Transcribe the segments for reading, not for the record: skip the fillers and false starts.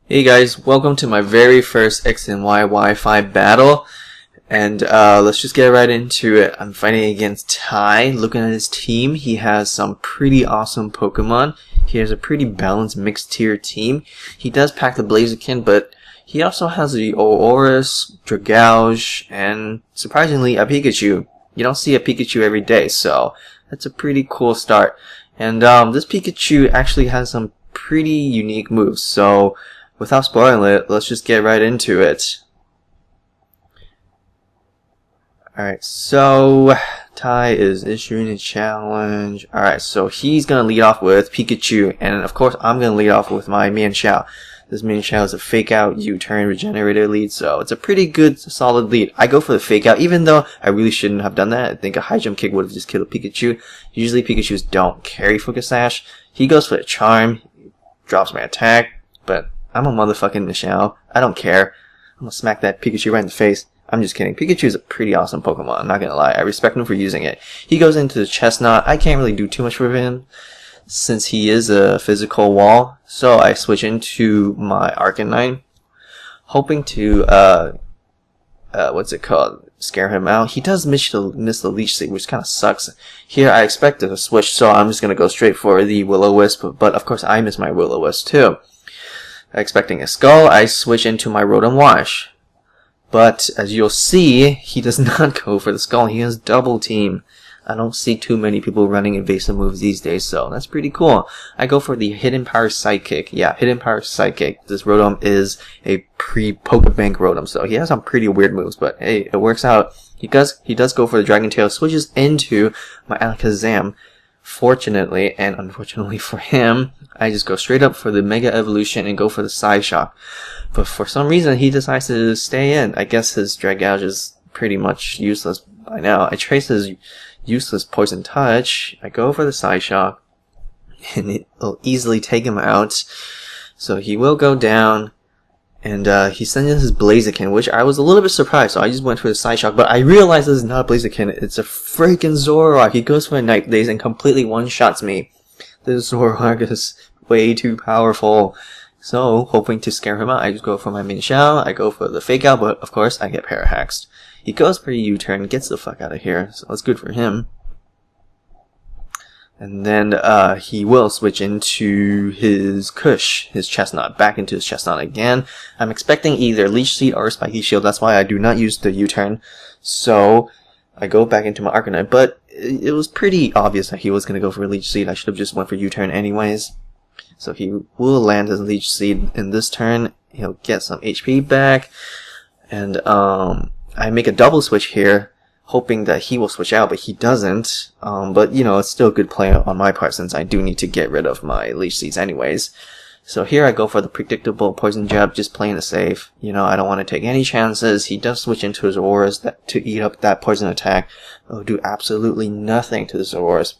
Hey guys, welcome to my very first X and Y Wi-Fi battle, and let's just get right into it. I'm fighting against Ty. Looking at his team, he has some pretty awesome Pokemon. He has a pretty balanced mixed tier team. He does pack the Blaziken, but he also has the Aurorus, Dragalge, and surprisingly a Pikachu. You don't see a Pikachu every day, so that's a pretty cool start. And this Pikachu actually has some pretty unique moves, so without spoiling it, let's just get right into it. Alright, so Ty is issuing a challenge. Alright, so he's gonna lead off with Pikachu, and of course I'm gonna lead off with my Mienshao. This Mienshao is a fake out U-turn regenerator lead, so it's a pretty good solid lead. I go for the fake out, even though I really shouldn't have done that. I think a high jump kick would have just killed Pikachu. Usually Pikachus don't carry Focus Sash. He goes for the charm, drops my attack, but I'm a motherfucking Mienshao. I don't care. I'm gonna smack that Pikachu right in the face. I'm just kidding. Pikachu is a pretty awesome Pokemon, I'm not gonna lie. I respect him for using it. He goes into the Chestnaught. I can't really do too much with him since he is a physical wall. So I switch into my Arcanine, hoping to scare him out. He does miss the Leech Seed, which kind of sucks. Here I expected a switch, so I'm just gonna go straight for the Will-o-wisp, but of course I miss my Will-o-wisp too. Expecting a Skull, I switch into my Rotom-W. But as you'll see, he does not go for the Skull. He has Double Team. I don't see too many people running invasive moves these days, so that's pretty cool. I go for the Hidden Power Sidekick. Yeah, Hidden Power Sidekick. This Rotom is a pre-Pokebank Rotom, so he has some pretty weird moves, but hey, it works out. He does go for the Dragon Tail, switches into my Alakazam. Fortunately, and unfortunately for him, I just go straight up for the Mega Evolution and go for the Side Shock. But for some reason, he decides to stay in. I guess his Dragalge is pretty much useless by now. I trace his useless Poison Touch. I go for the Side Shock, and it'll easily take him out. So he will go down. And he sends in his Blaziken, which I was a little bit surprised, so I just went for the Side Shock. But I realized this is not a Blaziken, it's a freaking Zoroark. He goes for a Night Blaze and completely one-shots me. This Zoroark is way too powerful. So, hoping to scare him out, I just go for my Mienshao, I go for the fake out, but of course I get Parahaxed. He goes for a U-turn, gets the fuck out of here, so that's good for him. And then he will switch into his Kush, his Chestnaught, back into his Chestnaught again. I'm expecting either Leech Seed or Spiky Shield, that's why I do not use the U-turn. So I go back into my Arcanine, but it was pretty obvious that he was going to go for a Leech Seed. I should have just went for U-turn anyways. So he will land his Leech Seed in this turn. He'll get some HP back. And I make a double switch here, hoping that he will switch out, but he doesn't. But, you know, it's still a good play on my part since I do need to get rid of my Leech Seeds anyways. So here I go for the predictable Poison Jab, just playing it safe. You know, I don't want to take any chances. He does switch into his Aurorus to eat up that poison attack. It'll do absolutely nothing to this Aurorus.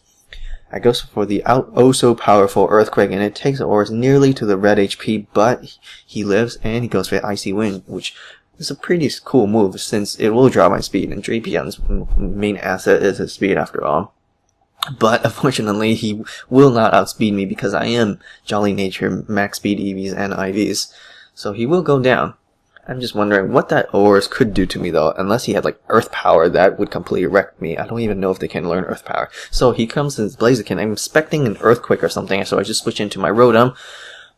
I go for the oh-so-powerful Earthquake, and it takes Aurorus nearly to the red HP, but he lives, and he goes for Icy Wind, which it's a pretty cool move since it will drop my speed, and Drapion's main asset is his speed after all. But unfortunately, he will not outspeed me because I am Jolly Nature, max speed EVs and IVs. So he will go down. I'm just wondering what that Aurorus could do to me though, unless he had like Earth Power, that would completely wreck me. I don't even know if they can learn Earth Power. So he comes in his Blaziken. I'm expecting an Earthquake or something, so I just switch into my Rotom.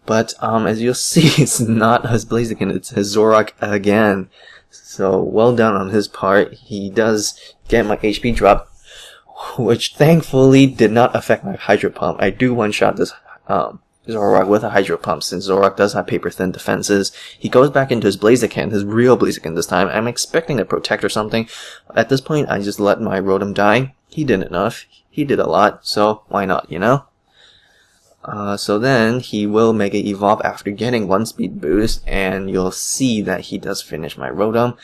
But as you'll see, it's not his Blaziken, it's his Zoroark again. So well done on his part. He does get my HP drop, which thankfully did not affect my Hydro Pump. I do one-shot this Zoroark with a Hydro Pump since Zoroark does have paper-thin defenses. He goes back into his Blaziken, his real Blaziken this time. I'm expecting a Protect or something. At this point, I just let my Rotom die. He did enough. He did a lot, so why not, you know? So then he will Mega Evolve after getting one speed boost, and you'll see that he does finish my Rotom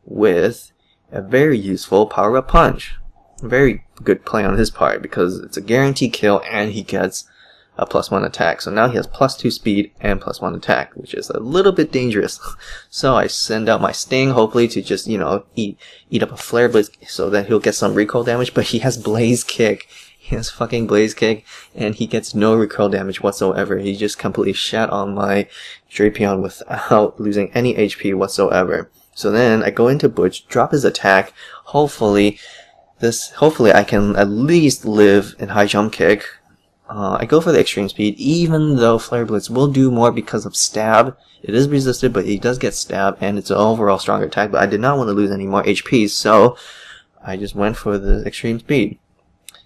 with a very useful Power-Up Punch. Very good play on his part because it's a guaranteed kill and he gets a +1 attack. So now he has +2 speed and +1 attack, which is a little bit dangerous. So I send out my Sting, hopefully to just, you know, eat up a Flare Blitz so that he'll get some recoil damage, but he has Blaze Kick. He has fucking Blaze Kick, and he gets no recoil damage whatsoever. He just completely shat on my Drapion without losing any HP whatsoever. So then I go into Butch, drop his attack. Hopefully I can at least live in high jump kick. I go for the extreme speed, even though Flare Blitz will do more because of stab. It is resisted, but he does get stab, and it's an overall stronger attack. But I did not want to lose any more HP, so I just went for the extreme speed.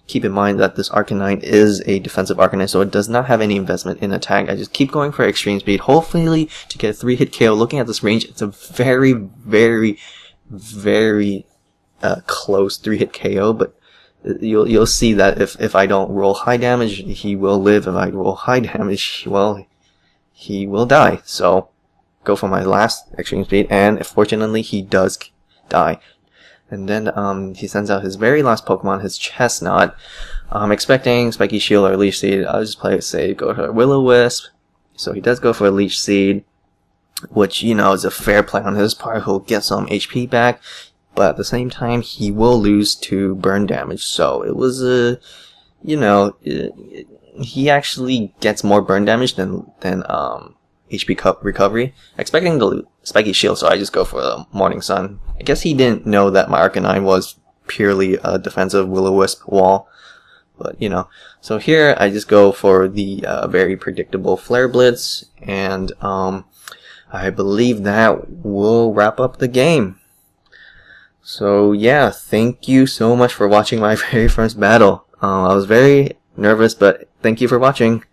Keep in mind that this Arcanine is a defensive Arcanine, so it does not have any investment in attack. I just keep going for extreme speed, hopefully to get a 3-hit KO. Looking at this range, it's a very, very, very close 3-hit KO, but you'll see that if I don't roll high damage, he will live. If I roll high damage, well, he will die. So go for my last extreme speed, and fortunately he does die. And then he sends out his very last Pokemon, his Chestnaught. I'm expecting Spiky Shield or Leech Seed. I'll just play it safe, go for Will-o-wisp. So he does go for a Leech Seed, which, you know, is a fair play on his part. He'll get some HP back, but at the same time, he will lose to burn damage. So it was a, you know, he actually gets more burn damage than HP recovery. Expecting the Spiky Shield, so I just go for the Morning Sun. I guess he didn't know that my Arcanine was purely a defensive Will-o-wisp wall. But, you know. So here, I just go for the very predictable Flare Blitz. And I believe that will wrap up the game. So, yeah, thank you so much for watching my very first battle. I was very nervous, but thank you for watching.